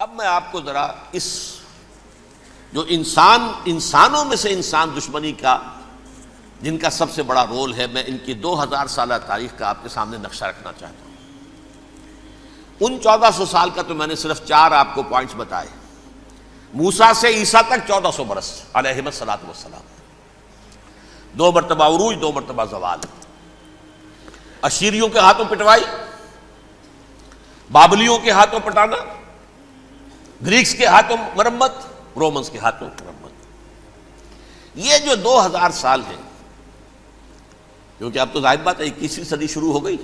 اب میں آپ کو ذرا اس جو انسانوں میں سے انسان دشمنی کا جن کا سب سے بڑا رول ہے، میں ان کی 2000 سالہ تاریخ کا آپ کے سامنے نقشہ رکھنا چاہتا ہوں۔ ان 1400 سال کا تو میں نے صرف 4 آپ کو پوائنٹس بتائے۔ موسیٰ سے عیسیٰ تک 1400 برس علیہ الصلوۃ والسلام، 2 مرتبہ عروج، 2 مرتبہ زوال، اشیریوں کے ہاتھوں پٹوائی، بابلیوں کے ہاتھوں پٹانا، گریکس کے ہاتھوں مرمت، رومنس کے ہاتھوں مرمت۔ یہ جو 2000 سال ہیں، کیونکہ اب تو ظاہر بات ہے 21ویں صدی شروع ہو گئی،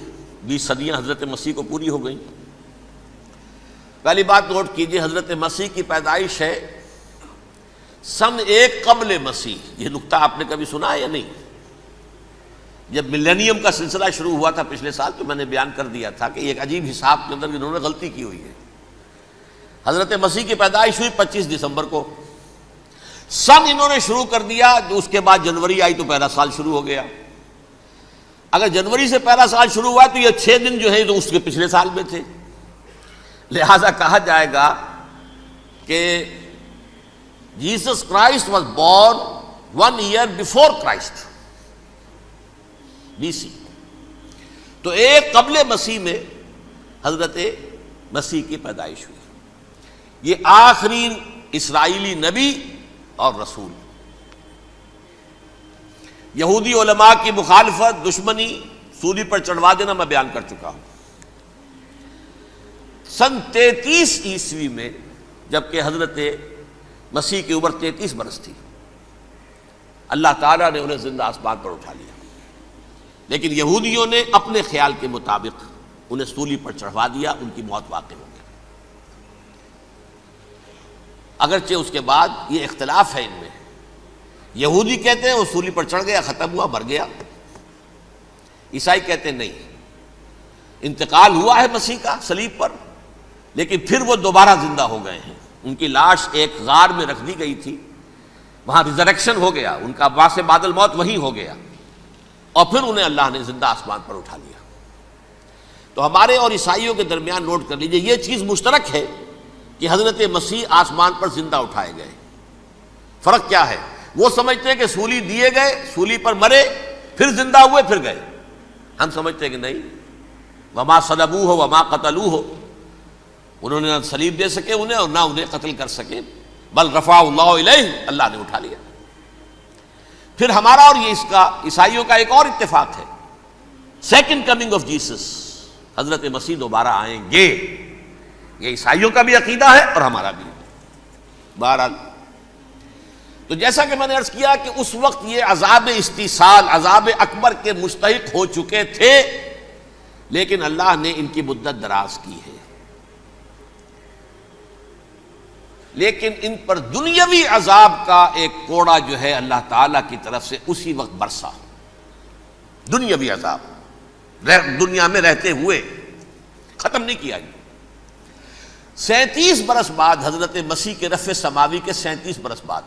20 صدیاں حضرت مسیح کو پوری ہو گئیں۔ پہلی بات نوٹ کیجئے، حضرت مسیح کی پیدائش ہے سن 1 قبل مسیح۔ یہ نقطہ آپ نے کبھی سنا ہے یا نہیں؟ جب ملینیم کا سلسلہ شروع ہوا تھا پچھلے سال، تو میں نے بیان کر دیا تھا کہ ایک عجیب حساب کے اندر انہوں نے غلطی کی ہوئی ہے۔ حضرت مسیح کی پیدائش ہوئی 25 دسمبر کو، سن انہوں نے شروع کر دیا، اس کے بعد جنوری آئی تو پہلا سال شروع ہو گیا۔ اگر جنوری سے پہلا سال شروع ہوا تو یہ 6 دن جو ہے تو اس کے پچھلے سال میں تھے، لہذا کہا جائے گا کہ Jesus Christ was born 1 year before Christ, BC۔ تو 1 قبل مسیح میں حضرت مسیح کی پیدائش ہوئی۔ یہ آخری اسرائیلی نبی اور رسول۔ یہودی علماء کی مخالفت، دشمنی، سولی پر چڑھوا دینا میں بیان کر چکا ہوں۔ سن 33 عیسوی میں، جبکہ حضرت مسیح کی عمر 33 برس تھی، اللہ تعالیٰ نے انہیں زندہ آسمان پر اٹھا لیا، لیکن یہودیوں نے اپنے خیال کے مطابق انہیں سولی پر چڑھوا دیا، ان کی موت واقع ہو گئی۔ اگرچہ اس کے بعد یہ اختلاف ہے ان میں، یہودی کہتے ہیں وہ سولی پر چڑھ گیا، ختم ہوا، مر گیا۔ عیسائی کہتے ہیں نہیں، انتقال ہوا ہے مسیح کا صلیب پر، لیکن پھر وہ دوبارہ زندہ ہو گئے ہیں۔ ان کی لاش ایک غار میں رکھ دی گئی تھی، وہاں ریزریکشن ہو گیا، ان کا باعث بعد الموت وہیں ہو گیا، اور پھر انہیں اللہ نے زندہ آسمان پر اٹھا لیا۔ تو ہمارے اور عیسائیوں کے درمیان نوٹ کر لیجئے، یہ چیز مشترک ہے کہ حضرت مسیح آسمان پر زندہ اٹھائے گئے۔ فرق کیا ہے؟ وہ سمجھتے ہیں کہ سولی دیے گئے، سولی پر مرے، پھر زندہ ہوئے، پھر گئے۔ ہم سمجھتے ہیں کہ نہیں، وما صلبوہ وما قتلوہ، انہوں نے نہ صلیب دے سکے انہیں اور نہ انہیں قتل کر سکے، بل رفع اللہ الیہ، اللہ نے اٹھا لیا۔ پھر ہمارا اور یہ اس کا عیسائیوں کا ایک اور اتفاق ہے، سیکنڈ کمنگ آف جیسس، حضرت مسیح دوبارہ آئیں گے۔ یہ عیسائیوں کا بھی عقیدہ ہے اور ہمارا بھی۔ بہرحال تو جیسا کہ میں نے عرض کیا کہ اس وقت یہ عذاب استیصال، عذاب اکبر کے مستحق ہو چکے تھے، لیکن اللہ نے ان کی مدت دراز کی ہے، لیکن ان پر دنیاوی عذاب کا ایک کوڑا جو ہے اللہ تعالیٰ کی طرف سے اسی وقت برسا۔ دنیاوی عذاب دنیا میں رہتے ہوئے ختم نہیں کیا گیا۔ 37 برس بعد، حضرت مسیح کے رفع سماوی کے 37 برس بعد،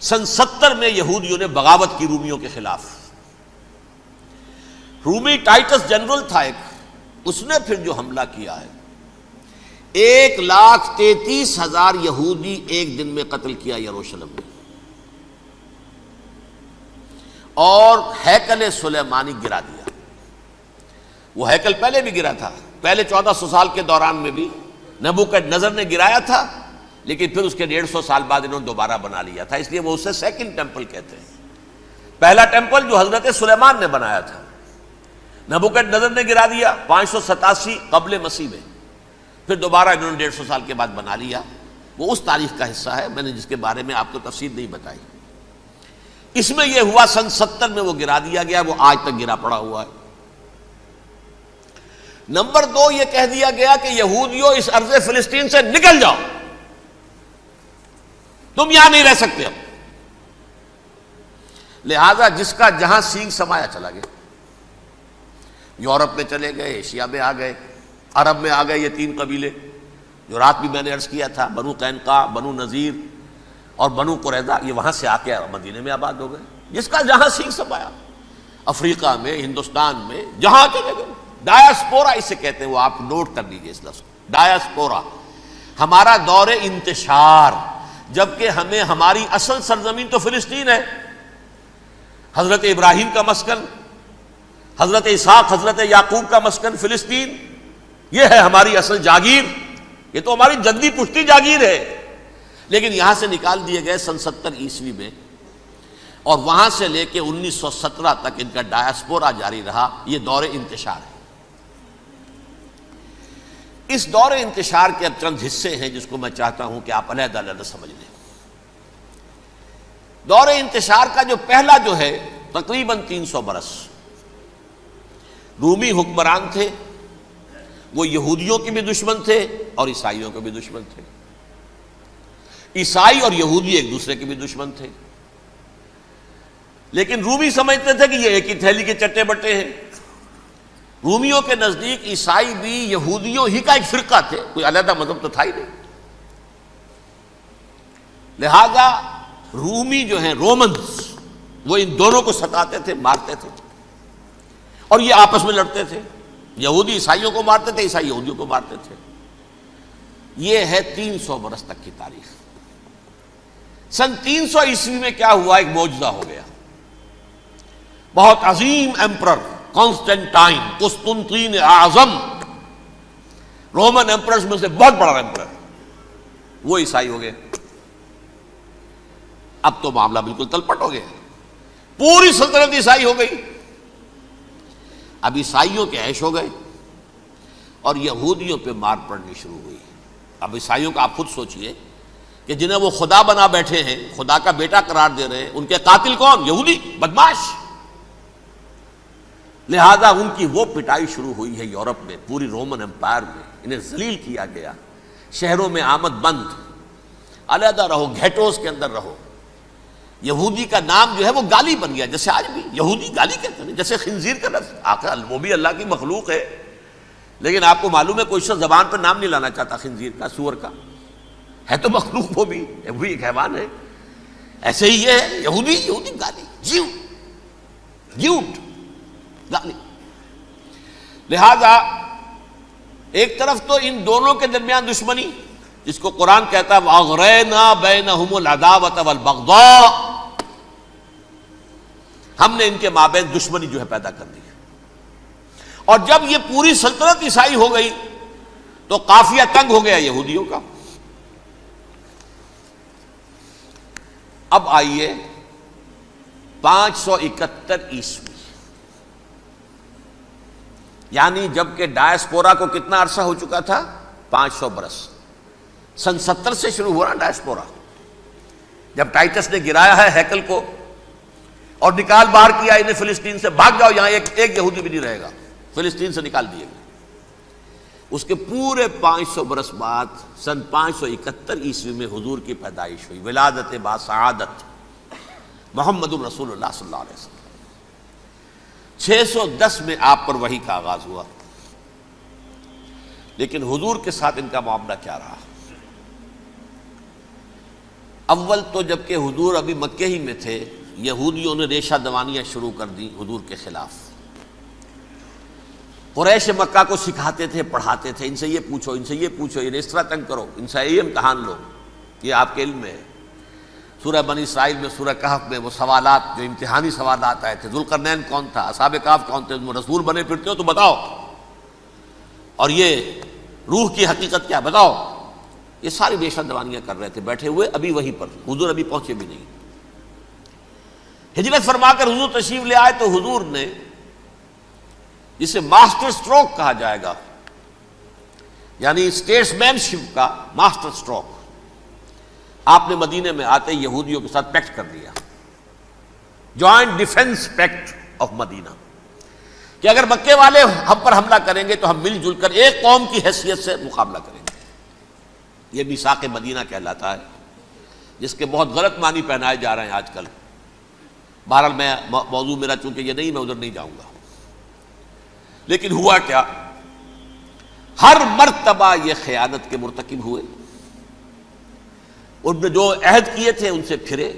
سن 70 میں یہودیوں نے بغاوت کی رومیوں کے خلاف۔ رومی ٹائٹس جنرل تھا ایک، اس نے پھر جو حملہ کیا ہے، 1,33,000 یہودی ایک دن میں قتل کیا یروشلم میں، اور ہیکل سلیمانی گرا دیا۔ وہ ہیکل پہلے بھی گرا تھا، پہلے 1400 سال کے دوران میں بھی نبوکڈنضر نے گرایا تھا، لیکن پھر اس کے 150 سال بعد انہوں نے دوبارہ بنا لیا تھا، اس لیے وہ اسے سیکنڈ ٹیمپل کہتے ہیں۔ پہلا ٹیمپل جو حضرت سلیمان نے بنایا تھا، نبوکڈنضر نے گرا دیا 587 قبل مسیح میں، پھر دوبارہ انہوں نے 150 سال کے بعد بنا لیا۔ وہ اس تاریخ کا حصہ ہے، میں نے جس کے بارے میں آپ کو تفصیل نہیں بتائی۔ اس میں یہ ہوا سن 70 میں وہ گرا دیا گیا، وہ آج تک گرا پڑا ہوا ہے۔ نمبر 2، یہ کہہ دیا گیا کہ یہودیوں اس ارض فلسطین سے نکل جاؤ، تم یہاں نہیں رہ سکتے اب۔ لہذا جس کا جہاں سینگ سمایا چلا گیا، یورپ میں چلے گئے، ایشیا میں آ گئے، عرب میں آ گئے یہ 3 قبیلے جو رات بھی میں نے عرض کیا تھا، بنو قینقاع، بنو نذیر اور بنو قریظہ، یہ وہاں سے آ کے مدینے میں آباد ہو گئے۔ جس کا جہاں سینگ سمایا، افریقہ میں، ہندوستان میں، جہاں چلے گئے۔ ڈایاسپورا اسے کہتے ہیں، وہ آپ نوٹ کر لیجئے اس لفظ کو، ڈایاسپورا، ہمارا دور انتشار، جبکہ ہمیں ہماری اصل سرزمین تو فلسطین ہے، حضرت ابراہیم کا مسکن، حضرت اسحاق حضرت یعقوب کا مسکن فلسطین، یہ ہے ہماری اصل جاگیر، یہ تو ہماری جدی پشتی جاگیر ہے، لیکن یہاں سے نکال دیے گئے سن 70 عیسوی میں، اور وہاں سے لے کے 1917 تک ان کا ڈایاسپورا جاری رہا۔ یہ دور انتشار ہے۔ اس دور انتشار کے اب چند حصے ہیں جس کو میں چاہتا ہوں کہ آپ علیحدہ علیحدہ سمجھ لیں۔ دور انتشار کا جو پہلا جو ہے تقریباً 300 برس رومی حکمران تھے، وہ یہودیوں کے بھی دشمن تھے اور عیسائیوں کے بھی دشمن تھے۔ عیسائی اور یہودی ایک دوسرے کے بھی دشمن تھے، لیکن رومی سمجھتے تھے کہ یہ ایک ہی تھیلی کے چٹے بٹے ہیں۔ رومیوں کے نزدیک عیسائی بھی یہودیوں ہی کا ایک فرقہ تھے، کوئی علیحدہ مذہب تو تھا ہی نہیں۔ لہذا رومی جو ہیں رومنز، وہ ان دونوں کو ستاتے تھے، مارتے تھے، اور یہ آپس میں لڑتے تھے، یہودی عیسائیوں کو مارتے تھے، عیسائی یہودیوں کو مارتے تھے۔ یہ ہے 300 برس تک کی تاریخ۔ سن 300 عیسوی میں کیا ہوا؟ ایک معجزہ ہو گیا۔ بہت عظیم ایمپرر کانسٹینٹائن، قسطنطین اعظم، رومن ایمپررز میں سے بہت بڑا ایمپرر، وہ عیسائی ہو گئے۔ اب تو معاملہ بالکل تلپٹ ہو گیا، پوری سلطنت عیسائی ہو گئی۔ اب عیسائیوں کے عیش ہو گئے اور یہودیوں پہ مار پڑنی شروع ہوئی۔ اب عیسائیوں کا آپ خود سوچئے کہ جنہیں وہ خدا بنا بیٹھے ہیں، خدا کا بیٹا قرار دے رہے ہیں، ان کے قاتل کون؟ یہودی بدماش۔ لہذا ان کی وہ پٹائی شروع ہوئی ہے یورپ میں، پوری رومن امپائر میں انہیں ذلیل کیا گیا۔ شہروں میں آمد بند، علیحدہ رہو، گھیٹوز کے اندر رہو۔ یہودی کا نام جو ہے وہ گالی بن گیا، جیسے آج بھی یہودی گالی کہتے ہیں، جیسے خنزیر کا لفظ، آخر وہ بھی اللہ کی مخلوق ہے، لیکن آپ کو معلوم ہے کوئی شخص زبان پر نام نہیں لانا چاہتا خنزیر کا، سور کا، ہے تو مخلوق وہ بھی ایک حیوان ہے۔ ایسے ہی یہ ہے یہودی، یہودی گالی، جیو گیوٹ گالی۔ لہذا ایک طرف تو ان دونوں کے درمیان دشمنی، جس کو قرآن کہتا ہے وَأَغْرَيْنَا بَيْنَهُمُ الْعَدَاوَةَ وَالْبَغْضَاءَ، ہم نے ان کے مابین دشمنی جو ہے پیدا کر دی۔ اور جب یہ پوری سلطنت عیسائی ہو گئی تو قافیہ تنگ ہو گیا یہودیوں کا۔ اب آئیے 571 عیسوی، یعنی جب کہ ڈایاسپورا کو کتنا عرصہ ہو چکا تھا؟ 500 برس۔ سن 70 سے شروع ہوا نا ڈایاسپورا، جب ٹائٹس نے گرایا ہے ہیکل کو اور نکال باہر کیا انہیں فلسطین سے، بھاگ جاؤ یہاں ایک یہودی بھی نہیں رہے گا، فلسطین سے نکال دیے گئے۔ اس کے پورے 500 برس بعد سن 571 عیسوی میں حضور کی پیدائش ہوئی، ولادت با سعادت محمد الرسول اللہ صلی اللہ علیہ وسلم۔ 610 میں آپ پر وحی کا آغاز ہوا، لیکن حضور کے ساتھ ان کا معاملہ کیا رہا؟ اول تو جبکہ حضور ابھی مکے ہی میں تھے، یہودیوں نے ریشہ دوانیاں شروع کر دی حضور کے خلاف۔ قریش مکہ کو سکھاتے تھے، پڑھاتے تھے، ان سے یہ پوچھو، ان سے یہ پوچھو، انہیں اس طرح تنگ کرو، ان سے یہ امتحان لو، یہ آپ کے علم میں ہے۔ سورہ بنی اسرائیل میں، سورہ کہف میں وہ سوالات جو امتحانی سوالات آئے تھے، ذوالقرنین کون تھا، اصحاب کہف کون تھے، تم رسول بنے پھرتے ہو تو بتاؤ، اور یہ روح کی حقیقت کیا بتاؤ۔ یہ ساری ریشہ دوانیاں کر رہے تھے بیٹھے ہوئے، ابھی وہیں پر، حضور ابھی پہنچے بھی نہیں۔ ہجرت فرما کر حضور تشریف لے آئے تو حضور نے، جسے ماسٹر سٹروک کہا جائے گا، یعنی اسٹیٹس مین شپ کا ماسٹر سٹروک، آپ نے مدینے میں آتے یہودیوں کے ساتھ پیکٹ کر دیا، جوائنٹ ڈیفنس پیکٹ آف مدینہ، کہ اگر مکے والے ہم پر حملہ کریں گے تو ہم مل جل کر ایک قوم کی حیثیت سے مقابلہ کریں گے۔ یہ میثاق مدینہ کہلاتا ہے، جس کے بہت غلط معنی پہنائے جا رہے ہیں آج کل۔ بہرحال میں موضوع میرا چونکہ یہ نہیں، میں ادھر نہیں جاؤں گا۔ لیکن ہوا کیا؟ ہر مرتبہ یہ خیانت کے مرتکب ہوئے، ان نے جو عہد کیے تھے ان سے پھرے،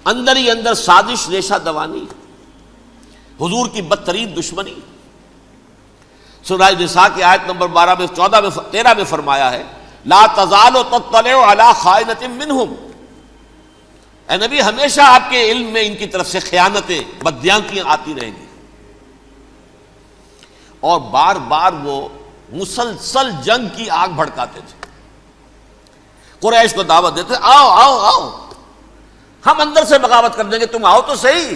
اندر ہی اندر سازش، ریشہ دوانی، حضور کی بدترین دشمنی۔ سورہ نساء کی آیت نمبر 12 میں 14 میں 13 میں فرمایا ہے لا تزال تطلع علی خائنۃ منہم، اے نبی ہمیشہ آپ کے علم میں ان کی طرف سے خیانتیں، بددیانتیاں آتی رہیں گی. اور بار بار وہ مسلسل جنگ کی آگ بھڑکاتے تھے. قریش کو دعوت دیتے، آؤ آؤ آؤ ہم اندر سے بغاوت کر دیں گے، تم آؤ تو صحیح،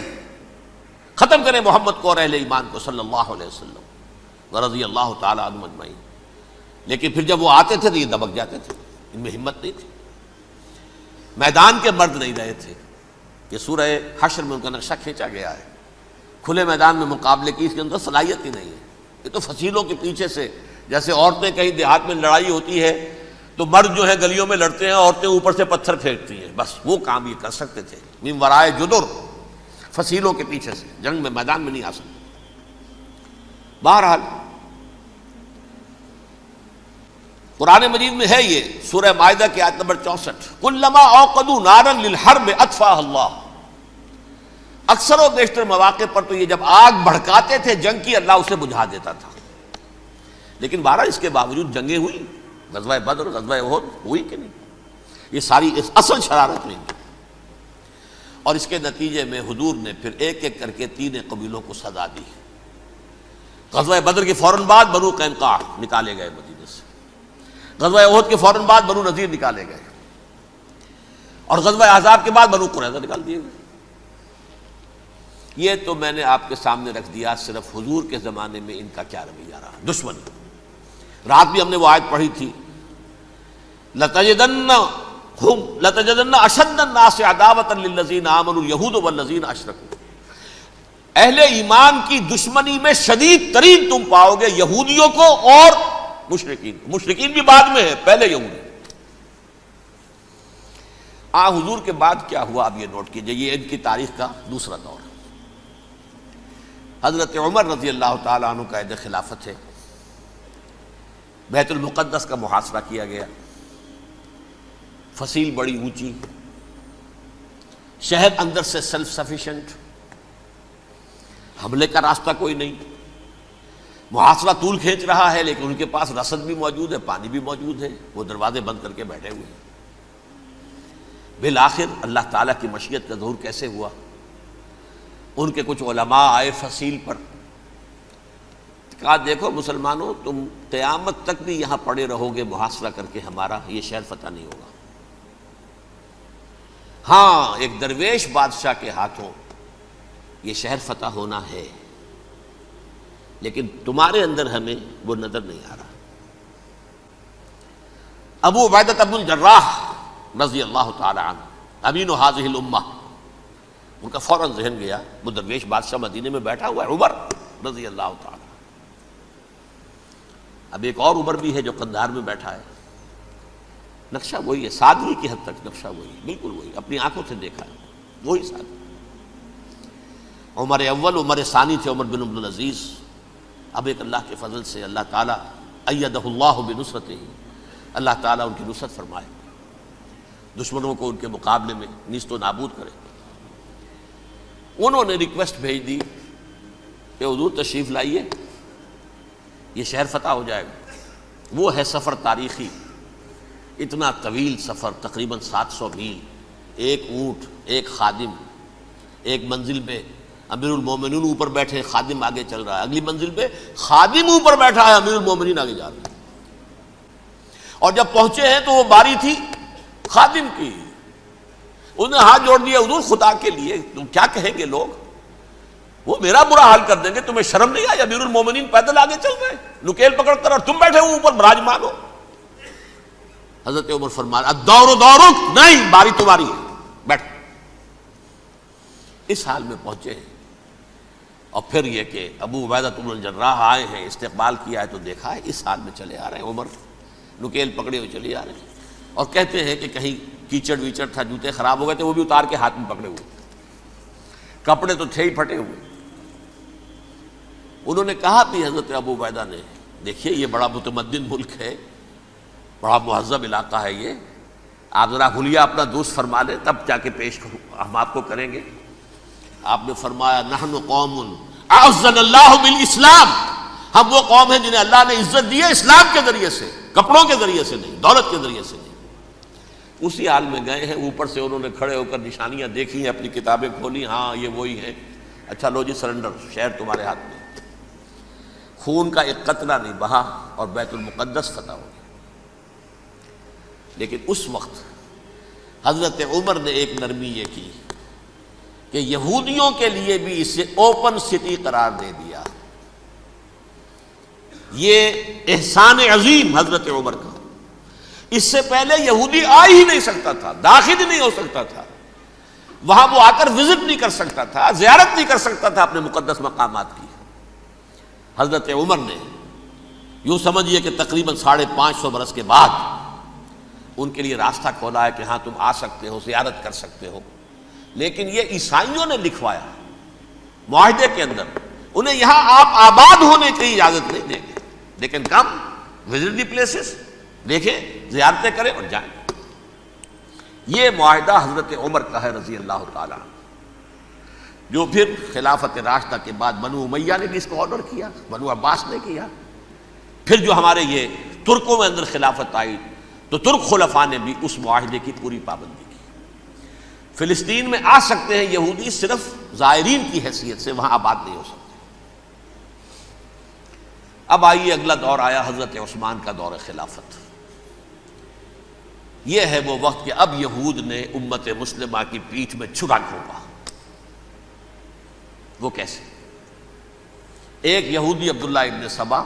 ختم کریں محمد کو اور اہل ایمان کو صلی اللہ علیہ وسلم ورضی اللہ تعالی عنہم اجمعین. لیکن پھر جب وہ آتے تھے تو یہ دبک جاتے تھے، ان میں ہمت نہیں تھی، میدان کے مرد نہیں رہے تھے. یہ سورہ حشر میں ان کا نقشہ کھینچا گیا ہے. کھلے میدان میں مقابلے کی اس کے اندر صلاحیت ہی نہیں ہے. یہ تو فصیلوں کے پیچھے سے، جیسے عورتیں کہیں دیہات میں لڑائی ہوتی ہے تو مرد جو ہے گلیوں میں لڑتے ہیں، عورتیں اوپر سے پتھر پھینکتی ہیں، بس وہ کام یہ کر سکتے تھے. من ورائے جدر، فصیلوں کے پیچھے سے، جنگ میں میدان میں نہیں آ سکتے. بہرحال قرآن مجید میں ہے یہ سورہ مائدہ کی آیت نمبر 64، کلما اوقدوا نارا للحرب اطفاها اللہ. اکثر و بیشتر مواقع پر تو یہ جب آگ بھڑکاتے تھے جنگ کی، اللہ اسے بجھا دیتا تھا. لیکن بہرحال اس کے باوجود جنگیں ہوئی، غزوہ بدر، غزوہ احد ہوئی کہ نہیں؟ یہ ساری اس اصل شرارت ہوئی. اور اس کے نتیجے میں حضور نے پھر ایک ایک کر کے 3 قبیلوں کو سزا دی. غزوہ بدر کے فوراً بعد بنو قینقاع نکالے گئے مدینے سے، غزوہ احد کے فوراً بعد بنو نذیر نکالے گئے، اور غزوہ احزاب کے بعد بنو قریظہ نکال دیے گئے. یہ تو میں نے آپ کے سامنے رکھ دیا صرف حضور کے زمانے میں ان کا کیا رویہ رہا. دشمن، رات بھی ہم نے وہ آیت پڑھی تھی، لَتَجِدَنَّ أَشَدَّ النَّاسِ عَدَاوَةً لِلَّذِينَ آمَنُوا الْيَهُودُ وَالَّذِينَ أَشْرَكُوا. اہل ایمان کی دشمنی میں شدید ترین تم پاؤ گے یہودیوں کو اور مشرکین. مشرکین بھی بعد میں ہے، پہلے یہودی. حضور کے بعد کیا ہوا اب یہ نوٹ کیجئے، یہ ان کی تاریخ کا دوسرا دور. حضرت عمر رضی اللہ تعالیٰ عنہ قائد خلافت ہے. بیت المقدس کا محاصرہ کیا گیا، فصیل بڑی اونچی، شہر اندر سے سیلف سفیشینٹ، حملے کا راستہ کوئی نہیں، محاصرہ طول کھینچ رہا ہے، لیکن ان کے پاس رسد بھی موجود ہے، پانی بھی موجود ہے، وہ دروازے بند کر کے بیٹھے ہوئے ہیں. بالآخر اللہ تعالیٰ کی مشیت کا ظہور کیسے ہوا؟ ان کے کچھ علماء آئے فصیل پر، کہا دیکھو مسلمانوں، تم قیامت تک بھی یہاں پڑے رہو گے محاصرہ کر کے، ہمارا یہ شہر فتح نہیں ہوگا. ہاں ایک درویش بادشاہ کے ہاتھوں یہ شہر فتح ہونا ہے، لیکن تمہارے اندر ہمیں وہ نظر نہیں آ رہا. ابو عبیدہ بن الجراح رضی اللہ تعالی عنہ، امین هذه الامہ، ان کا فوراً ذہن گیا وہ درویش بادشاہ مدینے میں بیٹھا ہوا ہے، عمر رضی اللہ تعالی. اب ایک اور عمر بھی ہے جو قندھار میں بیٹھا ہے. نقشہ وہی ہے، سادگی کی حد تک نقشہ وہی، بالکل وہی، اپنی آنکھوں سے دیکھا ہے، وہی سادگی. عمر اول، عمر ثانی تھے عمر بن عبدالعزیز. اب ایک اللہ کے فضل سے اللہ تعالیٰ ایدہ اللہ بنصرتہ، اللہ تعالیٰ ان کی نصرت فرمائے، دشمنوں کو ان کے مقابلے میں نیست و نابود کرے. انہوں نے ریکویسٹ بھیج دی کہ حضور تشریف لائیے، یہ شہر فتح ہو جائے گا. وہ ہے سفر تاریخی، اتنا طویل سفر، تقریباً 700 میل، ایک اونٹ، ایک خادم، ایک منزل پہ امیر المومنین اوپر بیٹھے، خادم آگے چل رہا ہے، اگلی منزل پہ خادم اوپر بیٹھا ہے، امیر المومنین آگے جا رہے ہیں. اور جب پہنچے ہیں تو وہ باری تھی خادم کی. انہوں نے ہاتھ جوڑ دیا، حضور خدا کے لیے تم کیا کہیں گے لوگ، وہ میرا برا حال کر دیں گے، تمہیں شرم نہیں آئی؟ امیر المومنین پیدل آگے چل رہے ہیں نکیل پکڑ کر، اور تم بیٹھے ہو اوپر براجمان ہو. حضرت عمر فرمایا الدور دورک، نہیں باری تمہاری ہے، بیٹھ. اس حال میں پہنچے ہیں. اور پھر یہ کہ ابو عبیدہ بن الجراح آئے ہیں، استقبال کیا ہے تو دیکھا ہے اس حال میں چلے آ رہے ہیں. عمر نکیل پکڑے ہوئے چلے آ رہے ہیں، اور کہتے ہیں کہ کہیں کیچڑ ویچڑ تھا، جوتے خراب ہو گئے تھے، وہ بھی اتار کے ہاتھ میں پکڑے ہوئے، کپڑے تو تھے ہی پھٹے ہوئے. انہوں نے کہا بھی حضرت ابو عبیدہ نے، دیکھیے یہ بڑا متمدن ملک ہے، بڑا مہذب علاقہ ہے، یہ آپ ذرا حلیہ اپنا دوست فرما لیں تب جا کے پیش ہم آپ کو کریں گے. آپ نے فرمایا نحن قوم اعزنا اللہ بالاسلام، ہم وہ قوم ہیں جنہیں اللہ نے عزت دی ہے اسلام کے ذریعے سے. کپڑوں کے ذریعے سے نہیں، دولت کے ذریعے سے نہیں۔ اسی حال میں گئے ہیں، اوپر سے انہوں نے کھڑے ہو کر نشانیاں دیکھی ہیں، اپنی کتابیں کھولی، ہاں یہ وہی ہیں، اچھا لو جی سرنڈر، شہر تمہارے ہاتھ میں۔ خون کا ایک قطرہ نہیں بہا اور بیت المقدس فتح ہو گیا۔ لیکن اس وقت حضرت عمر نے ایک نرمی یہ کی کہ یہودیوں کے لیے بھی اسے اوپن سٹی قرار دے دیا۔ یہ احسان عظیم حضرت عمر کا، اس سے پہلے یہودی آ ہی نہیں سکتا تھا، داخل ہی نہیں ہو سکتا تھا، وہاں وہ آ کر وزٹ نہیں کر سکتا تھا، زیارت نہیں کر سکتا تھا اپنے مقدس مقامات کی۔ حضرت عمر نے یوں سمجھیے کہ تقریباً 550 برس کے بعد ان کے لیے راستہ کھولا ہے کہ ہاں تم آ سکتے ہو، زیارت کر سکتے ہو۔ لیکن یہ عیسائیوں نے لکھوایا معاہدے کے اندر، انہیں یہاں آپ آباد ہونے کی اجازت نہیں دیں گے، لیکن کم وزٹ دی پلیسز، دیکھیں، زیارتیں کریں اور جائیں۔ یہ معاہدہ حضرت عمر کا ہے رضی اللہ تعالیٰ، جو پھر خلافت راشدہ کے بعد بنو امیہ نے بھی اس کو آرڈر کیا، بنو عباس نے کیا، پھر جو ہمارے یہ ترکوں میں اندر خلافت آئی تو ترک خلفاء نے بھی اس معاہدے کی پوری پابندی کی۔ فلسطین میں آ سکتے ہیں یہودی، صرف زائرین کی حیثیت سے، وہاں آباد نہیں ہو سکتے۔ اب آئیے اگلا دور آیا حضرت عثمان کا دور خلافت۔ یہ ہے وہ وقت کہ اب یہود نے امت مسلمہ کی پیٹھ میں چھرا گھونپا۔ وہ کیسے؟ ایک یہودی عبداللہ ابن سبا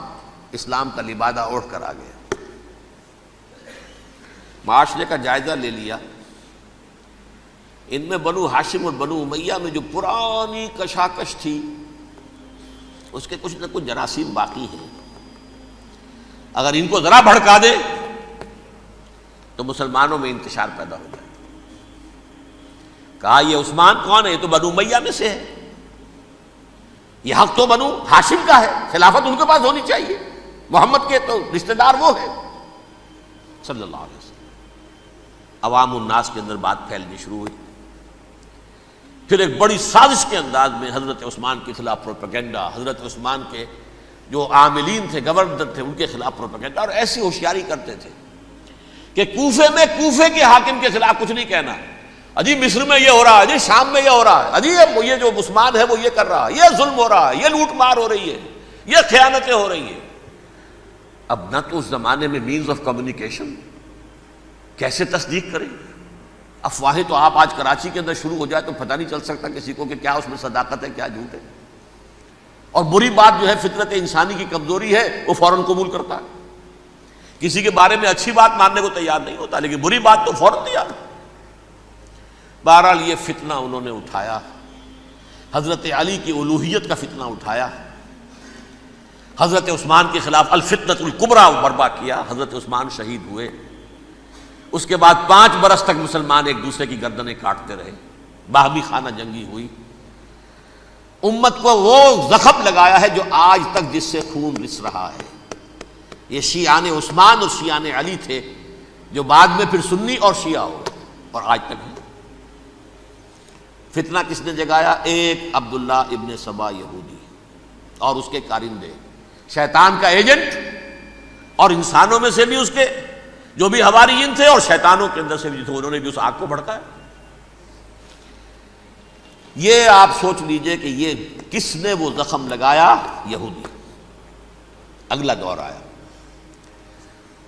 اسلام کا لبادہ اوڑھ کر آ گیا، معاشرے کا جائزہ لے لیا، ان میں بنو ہاشم اور بنو امیہ میں جو پرانی کشاکش تھی اس کے کچھ نہ کچھ جراثیم باقی ہیں، اگر ان کو ذرا بھڑکا دے تو مسلمانوں میں انتشار پیدا ہو جائے۔ کہا یہ عثمان کون ہے؟ یہ تو بنو امیہ میں سے ہے، یہ حق تو بنو ہاشم کا ہے، خلافت ان کے پاس ہونی چاہیے، محمد کے تو رشتہ دار وہ ہے صلی اللہ علیہ وسلم۔ عوام الناس کے اندر بات پھیلنی شروع ہوئی، پھر ایک بڑی سازش کے انداز میں حضرت عثمان کے خلاف پروپیگنڈا، حضرت عثمان کے جو عاملین تھے، گورنر تھے، ان کے خلاف پروپیگنڈا، اور ایسی ہوشیاری کرتے تھے کہ کوفے میں کوفے کے حاکم کے خلاف کچھ نہیں کہنا، اجی مصر میں یہ ہو رہا ہے، اجی شام میں یہ ہو رہا ہے، اجی یہ جو عثمان ہے وہ یہ کر رہا ہے، یہ ظلم ہو رہا ہے، یہ لوٹ مار ہو رہی ہے، یہ خیانتیں ہو رہی ہیں۔ اب نہ تو اس زمانے میں مینز آف کمیونیکیشن، کیسے تصدیق کریں؟ افواہیں تو آپ آج کراچی کے اندر شروع ہو جائے تو پتہ نہیں چل سکتا کسی کو کہ کیا اس میں صداقت ہے، کیا جھوٹ ہے، اور بری بات جو ہے فطرت انسانی کی کمزوری ہے، وہ فوراً قبول کرتا ہے، کسی کے بارے میں اچھی بات ماننے کو تیار نہیں ہوتا، لیکن بری بات تو فوراً تیار۔ بہرحال یہ فتنہ انہوں نے اٹھایا، حضرت علی کی الوہیت کا فتنہ اٹھایا، حضرت عثمان کے خلاف الفتنۃ الکبریٰ برپا کیا، حضرت عثمان شہید ہوئے، اس کے بعد 5 برس تک مسلمان ایک دوسرے کی گردنیں کاٹتے رہے، باہمی خانہ جنگی ہوئی، امت کو وہ زخم لگایا ہے جو آج تک جس سے خون رس رہا ہے۔ یہ شیعان عثمان اور شیعان علی تھے جو بعد میں پھر سنی اور شیعہ ہو اور آج تک ہے۔ فتنہ کس نے جگایا؟ ایک عبداللہ ابن سبا یہودی اور اس کے کارندے، شیطان کا ایجنٹ، اور انسانوں میں سے بھی اس کے جو بھی حواریین تھے اور شیطانوں کے اندر سے بھی تھے، انہوں نے بھی اس آگ کو بھڑکایا۔ یہ آپ سوچ لیجئے کہ یہ کس نے وہ زخم لگایا؟ یہودی۔ اگلا دور آیا،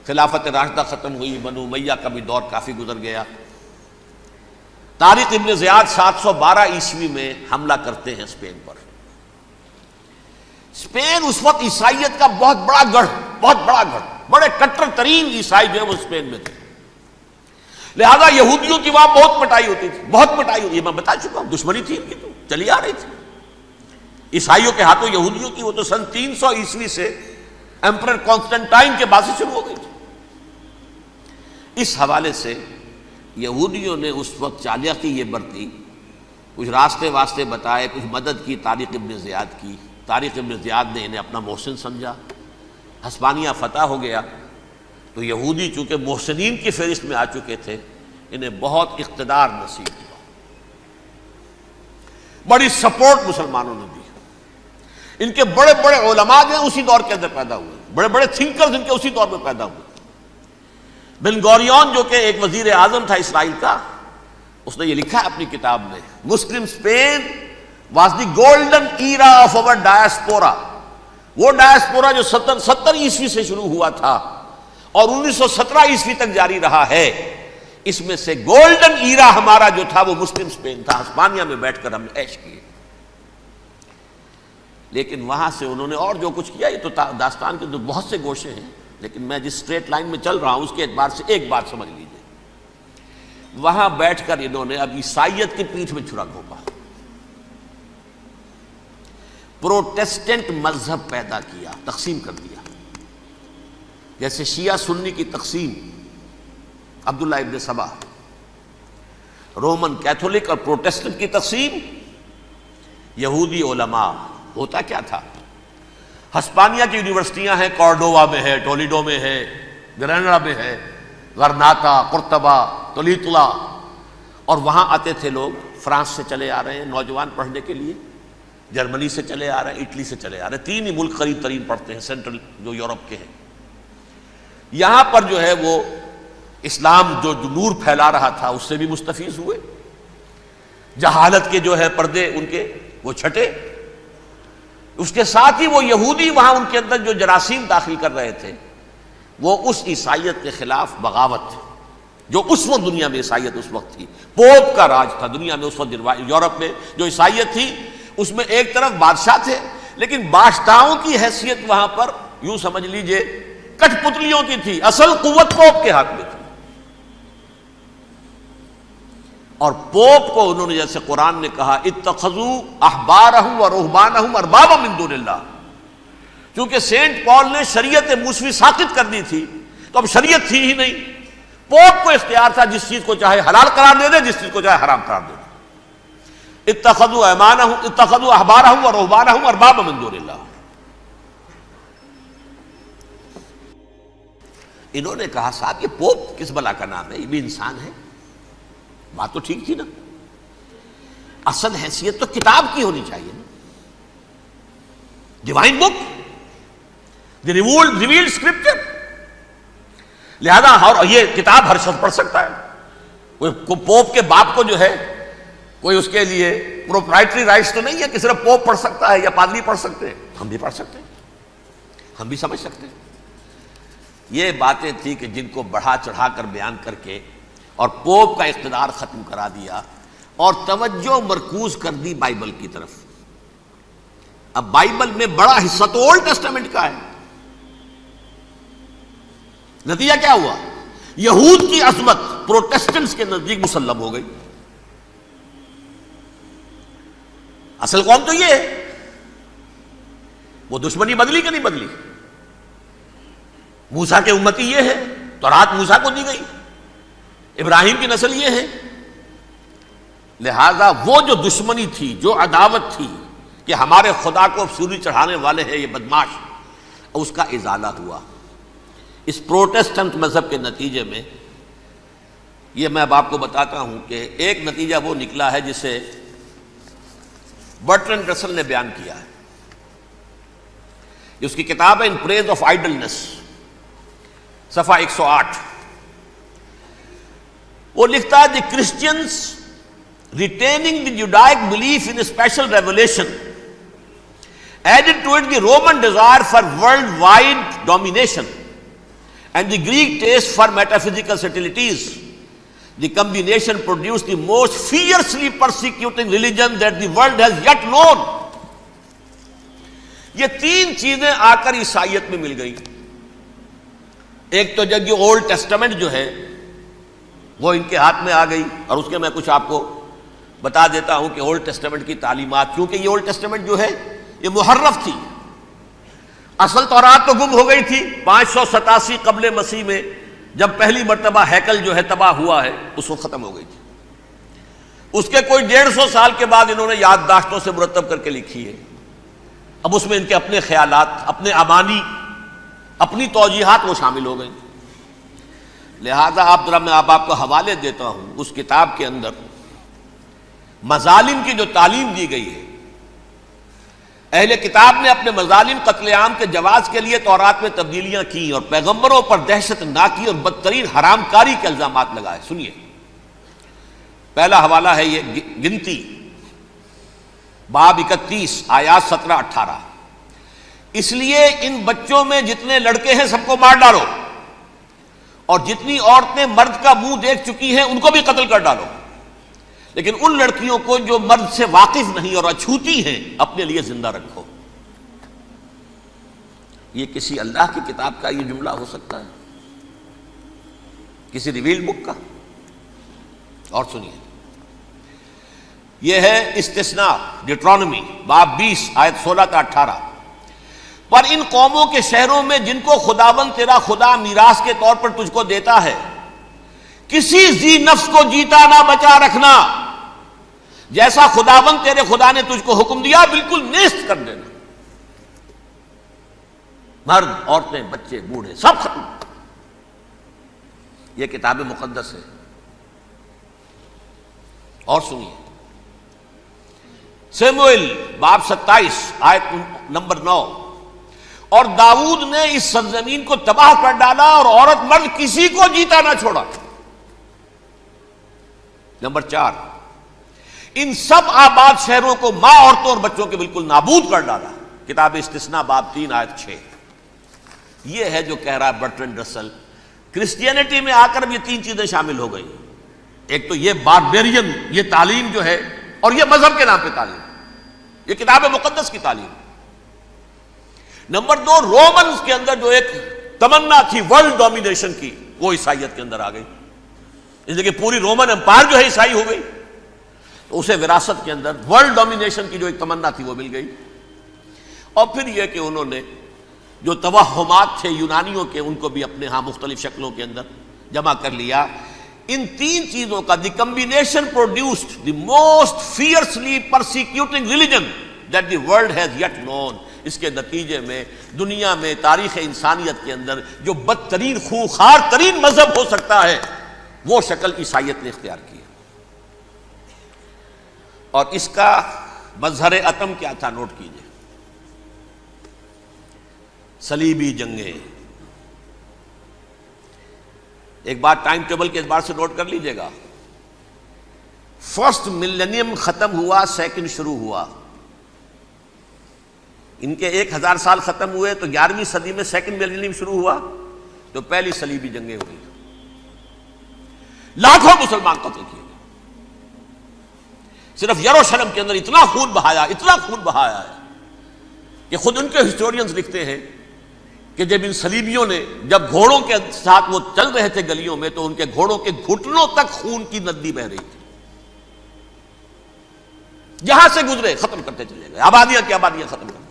خلافت راشدہ ختم ہوئی، بنو امیہ کا بھی دور کافی گزر گیا۔ طارق ابن زیاد 712 عیسوی میں حملہ کرتے ہیں اسپین پر۔ اسپین اس وقت عیسائیت کا بہت بڑا گڑھ، بڑے کٹر ترین عیسائی جو ہے وہ اسپین میں تھے، لہذا یہودیوں کی وہاں بہت پٹائی ہوتی تھی، یہ میں بتا چکا ہوں، دشمنی تھی ان کی تو چلی آ رہی تھی عیسائیوں کے ہاتھوں یہودیوں کی، وہ تو سن 300 عیسوی سے ایمپرر کانسٹنٹائن کے بعد سے شروع ہو گئی تھی۔ اس حوالے سے یہودیوں نے اس وقت چالاکی یہ برتی، کچھ راستے واسطے بتائے، کچھ مدد کی طارق ابن زیاد کی۔ طارق ابن زیاد نے انہیں اپنا محسن سمجھا، ہسپانیہ فتح ہو گیا تو یہودی چونکہ محسنین کی فہرست میں آ چکے تھے، انہیں بہت اقتدار نصیب ہوا، بڑی سپورٹ مسلمانوں نے دی۔ ان کے بڑے بڑے علماء جو ہیں اسی دور کے اندر پیدا ہوئے، بڑے بڑے تھنکرز ان کے اسی دور میں پیدا ہوئے۔ بن گوریون جو کہ ایک وزیر اعظم تھا اسرائیل کا، اس نے یہ لکھا ہے اپنی کتاب میں، Muslim Spain was the golden era of our diaspora. وہ ڈائسپورا جو 70 عیسوی سے شروع ہوا تھا اور 1917 عیسوی تک جاری رہا ہے، اس میں سے گولڈن ایرا ہمارا جو تھا وہ مسلم اسپین تھا. ہسپانیہ میں بیٹھ کر ہم نے عیش کیے. لیکن وہاں سے انہوں نے اور جو کچھ کیا، یہ تو داستان کے بہت سے گوشے ہیں، لیکن میں جس اسٹریٹ لائن میں چل رہا ہوں اس کے اعتبار سے ایک بات سمجھ لیجیے. وہاں بیٹھ کر انہوں نے اب عیسائیت کی پیٹھ میں چھرا گھونپا، پروٹیسٹنٹ مذہب پیدا کیا، تقسیم کر دیا. جیسے شیعہ سنی کی تقسیم، عبداللہ ابن سبا، رومن کیتھولک اور پروٹیسٹنٹ کی تقسیم، یہودی علماء. ہوتا کیا تھا؟ ہسپانیہ کی یونیورسٹیاں ہیں، کارڈووا میں ہے، ٹولیڈو میں ہے، گریناڈا میں ہے، غرناطہ، قرطبہ، تولیتلا، اور وہاں آتے تھے لوگ. فرانس سے چلے آ رہے ہیں نوجوان پڑھنے کے لیے، جرمنی سے چلے آ رہے ہیں، اٹلی سے چلے آ رہے ہیں. 3 ہی ملک قریب ترین پڑھتے ہیں سینٹرل جو یورپ کے ہیں. یہاں پر جو ہے وہ اسلام جو نور پھیلا رہا تھا اس سے بھی مستفیض ہوئے. جہالت کے جو ہے پردے ان کے وہ چھٹے. اس کے ساتھ ہی وہ یہودی وہاں ان کے اندر جو جراثیم داخل کر رہے تھے وہ اس عیسائیت کے خلاف بغاوت تھی جو اس وقت دنیا میں عیسائیت اس وقت تھی. پوپ کا راج تھا دنیا میں اس وقت. یورپ میں جو عیسائیت تھی اس میں ایک طرف بادشاہ تھے، لیکن بادشاہوں کی حیثیت وہاں پر یوں سمجھ لیجئے کٹ پتلیوں کی تھی. اصل قوت پوپ کے ہاتھ میں تھی. اور پوپ کو انہوں نے جیسے قرآن نے کہا اتخذوا احبارهم ورهبانهم اربابا من دون اللہ، چونکہ سینٹ پال نے شریعت موسوی ساقط کر دی تھی تو اب شریعت تھی ہی نہیں. پوپ کو اختیار تھا جس چیز کو چاہے حلال قرار دے دے، جس چیز کو چاہے حرام قرار دے دے. اتخذوا احبارهم ورهبانهم اربابا من دون اللہ. انہوں نے کہا صاحب یہ پوپ کس بلا کا نام ہے، یہ بھی انسان ہے. بات تو ٹھیک تھی نا، اصل حیثیت تو کتاب کی ہونی چاہیے نا، ڈیوائن بک، دی ریویلڈ اسکرپچر. لہذا اور یہ کتاب ہر شخص پڑھ سکتا ہے. کوئی پوپ کے باپ کو جو ہے کوئی اس کے لیے پروپرائٹری رائٹس تو نہیں ہے کہ صرف پوپ پڑھ سکتا ہے یا پادری پڑھ سکتے ہیں. ہم بھی پڑھ سکتے ہیں، ہم بھی سمجھ سکتے ہیں. یہ باتیں تھی کہ جن کو بڑھا چڑھا کر بیان کر کے اور پوپ کا اقتدار ختم کرا دیا اور توجہ مرکوز کر دی بائبل کی طرف. اب بائبل میں بڑا حصہ تو اولڈ ٹیسٹامنٹ کا ہے. نتیجہ کیا ہوا؟ یہود کی عظمت پروٹیسٹنٹس کے نزدیک مسلم ہو گئی. اصل قوم تو یہ ہے. وہ دشمنی بدلی کہ نہیں بدلی؟ موسیٰ کے امتی یہ ہے، تورات موسیٰ کو دی گئی، ابراہیم کی نسل یہ ہے. لہذا وہ جو دشمنی تھی، جو عداوت تھی کہ ہمارے خدا کو سولی چڑھانے والے ہیں یہ بدماش، اس کا ازالہ ہوا اس پروٹیسٹنٹ مذہب کے نتیجے میں. یہ میں اب آپ کو بتاتا ہوں کہ ایک نتیجہ وہ نکلا ہے جسے برٹرنڈ رسل نے بیان کیا ہے. اس کی کتاب ہے ان پریز آف آئیڈلنس، صفحہ 108. وہ لکھتا ہے the Christians retaining the Judaic belief in special revelation added to it the Roman desire for world wide domination and the Greek taste for metaphysical subtleties. The combination produce the most fiercely persecuting religion that the world has yet known. یہ 3 چیزیں آ کر عیسائیت میں مل گئی. ایک تو جب یہ اولڈ ٹیسٹامنٹ جو ہے وہ ان کے ہاتھ میں آ گئی، اور اس کے میں کچھ آپ کو بتا دیتا ہوں کہ اولڈ ٹیسٹامنٹ کی تعلیمات، کیونکہ یہ اولڈ ٹیسٹامنٹ جو ہے یہ محرف تھی. اصل تورات تو گم ہو گئی تھی 587 قبل مسیح میں، جب پہلی مرتبہ ہیکل جو ہے تباہ ہوا ہے اس وقت ختم ہو گئی تھی. اس کے کوئی 150 سال کے بعد انہوں نے یادداشتوں سے مرتب کر کے لکھی ہے. اب اس میں ان کے اپنے خیالات، اپنے امانی، اپنی توجیحات وہ شامل ہو گئیں. لہذا میں آپ کو حوالے دیتا ہوں اس کتاب کے اندر مظالم کی جو تعلیم دی گئی ہے. اہل کتاب نے اپنے مظالم قتل عام کے جواز کے لیے تورات میں تبدیلیاں کی اور پیغمبروں پر دہشت ناکی اور بدترین حرام کاری کے الزامات لگائے. سنیے، پہلا حوالہ ہے یہ گنتی باب 31 آیات 17-18. اس لیے ان بچوں میں جتنے لڑکے ہیں سب کو مار ڈالو، اور جتنی عورتیں مرد کا منہ دیکھ چکی ہیں ان کو بھی قتل کر ڈالو، لیکن ان لڑکیوں کو جو مرد سے واقف نہیں اور اچھوتی ہیں اپنے لیے زندہ رکھو. یہ کسی اللہ کی کتاب کا یہ جملہ ہو سکتا ہے؟ کسی ریویل بک کا؟ اور سنیے، یہ ہے استثناء ڈیٹرانومی باب 20 آیت 16-18. پر ان قوموں کے شہروں میں جن کو خداوند تیرا خدا میراث کے طور پر تجھ کو دیتا ہے، کسی ذی نفس کو جیتا نہ بچا رکھنا، جیسا خداوند تیرے خدا نے تجھ کو حکم دیا بالکل نیست کر دینا. مرد، عورتیں، بچے، بوڑھے سب ختم. یہ کتاب مقدس ہے. اور سنیے، سموئیل باب 27 آیت نمبر 9. اور داؤد نے اس سرزمین کو تباہ کر ڈالا اور عورت مرد کسی کو جیتا نہ چھوڑا. نمبر 4، ان سب آباد شہروں کو ماں، عورتوں اور بچوں کے بالکل نابود کر ڈالا. کتاب استثناء باب 3 آیت 6. یہ ہے جو کہہ رہا ہے برٹرنڈ رسل، کرسچینٹی میں آ کر اب یہ 3 چیزیں شامل ہو گئی. ایک تو یہ باربیرین یہ تعلیم جو ہے، اور یہ مذہب کے نام پہ تعلیم، یہ کتاب مقدس کی تعلیم. نمبر 2، رومنز کے اندر جو ایک تمنا تھی ورلڈ ڈومینیشن کی، وہ عیسائیت کے اندر آ گئی. اس لیے کہ پوری رومن امپائر جو ہے عیسائی ہو گئی، تو اسے وراثت کے اندر ورلڈ ڈومینیشن کی جو ایک تمنا تھی وہ مل گئی. اور پھر یہ کہ انہوں نے جو توہمات تھے یونانیوں کے ان کو بھی اپنے ہاں مختلف شکلوں کے اندر جمع کر لیا. ان 3 چیزوں کا the combination produced the most fiercely persecuting religion that the world has yet known. اس کے نتیجے میں دنیا میں تاریخ انسانیت کے اندر جو بدترین خوخار ترین مذہب ہو سکتا ہے وہ شکل عیسائیت نے اختیار کی. اور اس کا مظہر عتم کیا تھا نوٹ کیجئے، صلیبی جنگیں. ایک بات ٹائم ٹیبل کے اعتبار سے نوٹ کر لیجئے گا. فرسٹ ملینیم ختم ہوا، سیکنڈ شروع ہوا. ان کے 1000 سال ختم ہوئے تو 11ویں صدی میں سیکنڈ ملینیم شروع ہوا، تو پہلی صلیبی جنگیں ہوئی. لاکھوں مسلمان قتل کیے. صرف یروشلم کے اندر اتنا خون بہایا ہے کہ خود ان کے ہسٹورینز لکھتے ہیں کہ جب ان صلیبیوں نے جب گھوڑوں کے ساتھ وہ چل رہے تھے گلیوں میں، تو ان کے گھوڑوں کے گھٹنوں تک خون کی ندی بہ رہی تھی. جہاں سے گزرے ختم کرتے چلے گئے، آبادیاں کی آبادیاں ختم کر دی.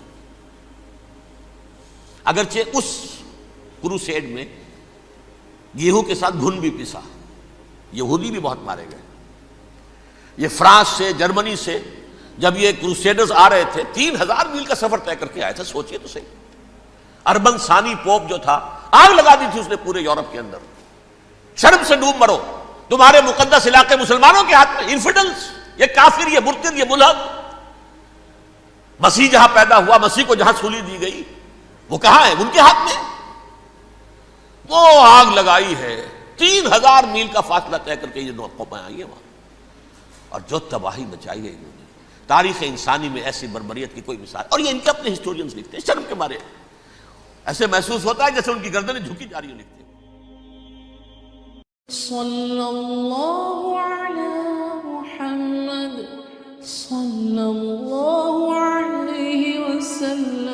اگرچہ اس کروسیڈ میں گیہوں کے ساتھ گھن بھی پسا، یہودی بھی بہت مارے گئے. یہ فرانس سے، جرمنی سے جب یہ کروسیڈرز آ رہے تھے 3000 میل کا سفر طے کر کے آئے تھے. سوچئے تو صحیح. اربن ثانی پوپ جو تھا، آگ لگا دی تھی اس نے پورے یورپ کے اندر. شرم سے ڈوب مرو، تمہارے مقدس علاقے مسلمانوں کے ہاتھ میں. انفیڈلز، یہ کافر، یہ مرتد، یہ ملحد. مسیح جہاں پیدا ہوا، مسیح کو جہاں سولی دی گئی، وہ کہاں ہے؟ ان کے ہاتھ میں. وہ آگ لگائی ہے. 3000 میل کا فاصلہ طے کر کے یہ قومیں آئی ہیں وہاں، اور جو تباہی مچائی ہے انہوں نے. تاریخ انسانی میں ایسی بربریت کی کوئی مثال. اور یہ ان کے اپنے ہسٹورینز لکھتے ہیں. شرم کے مارے ایسے محسوس ہوتا ہے جیسے ان کی گردنیں جھکی جا رہی ہیں. لکھتے ہیں صلی اللہ علی محمد صلی اللہ علیہ وسلم.